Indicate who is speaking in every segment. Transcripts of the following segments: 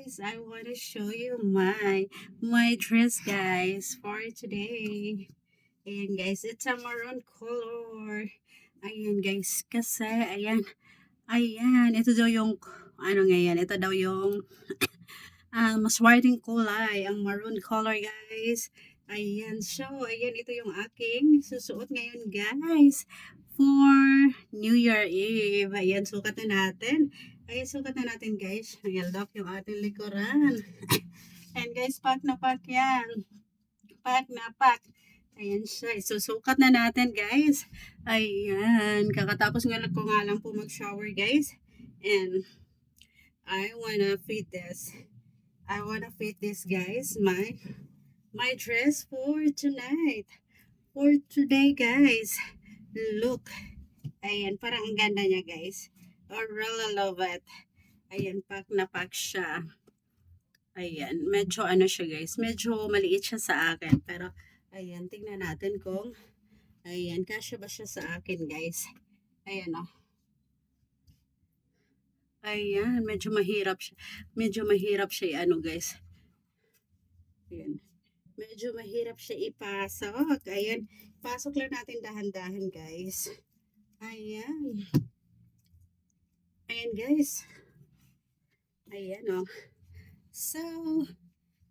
Speaker 1: guys, I want to show you my dress guys for today. Ayan guys, it's a maroon color. Ayan guys, kasi ayan, ito daw yung ano ngayon, ito daw yung maswerteng kulay, ang maroon color guys. Ayan, so ayan, ito yung aking susuot ngayon guys for New Year Eve. Ayan, sukat na natin. Ayan, sukat na natin guys. Ayan, lock yung ating likuran. And guys, pack na pack yan. Pack na pack. Ayan siya. Isusukat na natin guys. Ayan, kakatapos nga ko nga lang po mag-shower guys. And I wanna fit this. Guys, my dress for tonight. For today, guys. Look. Ayan, parang ang ganda niya, guys. I really love it. Ayan, pack na pack siya. Ayan, medyo ano siya, guys. Medyo maliit siya sa akin. Pero, ayan, tingnan natin kung, ayan, kasya ba siya sa akin, guys. Ayan, oh. Ayan, medyo mahirap siya. Medyo mahirap siya, ano, guys. Ayan. Medyo mahirap siya ipasok. Ayan. Pasok lang natin dahan-dahan, guys. Ayan. Ayan, guys. Ayan, oh. So,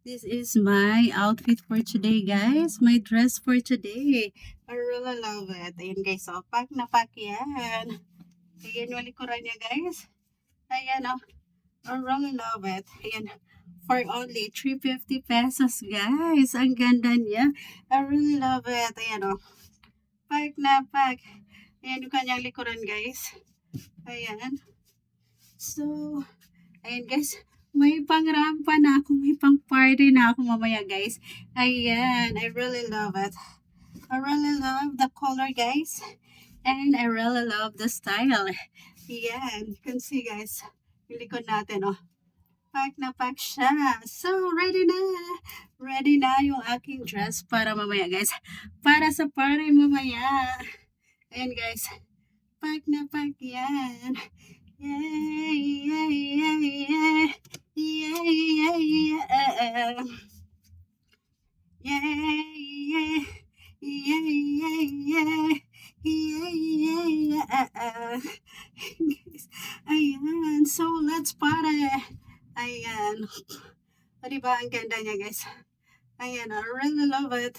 Speaker 1: this is my outfit for today, guys. My dress for today. I really love it. Ayan, guys. Oh, pack na pack yan. Ayan, yung likuran niya, guys. Ayan, oh. I really love it. Ayan. For only 350 pesos, guys. Ang ganda niya. I really love it. Ayan, oh. Pack na pack. Ayan yung kanyang likuran, guys. Ayan. So, ayan, guys. May pang-rampa na ako. May pang-party na ako mamaya, guys. Ayan. I really love it. I really love the color, guys. And I really love the style. Ayan. You can see, guys. Yung likod natin, oh. Pack na pack siya. So, ready na. Ready na yung aking dress para mamaya, guys. Para sa party mamaya. Ayan, guys. Pack na pack yan. Yay, yay, yay, yay. Yay, yay, yay. Yay, yay. Yay, yay, yay. Yay, yay, yay. Ayan. So, let's party. Ayan. O, diba? Ang ganda niya, guys. Ayan. I really love it.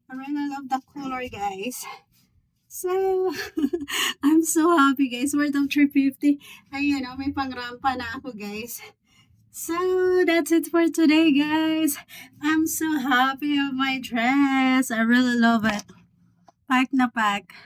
Speaker 1: I really love the color, guys. So, I'm so happy, guys. Worth of 350. Ayan, may pangrampa na ako, guys. So, that's it for today, guys. I'm so happy of my dress. I really love it. Pack na pack.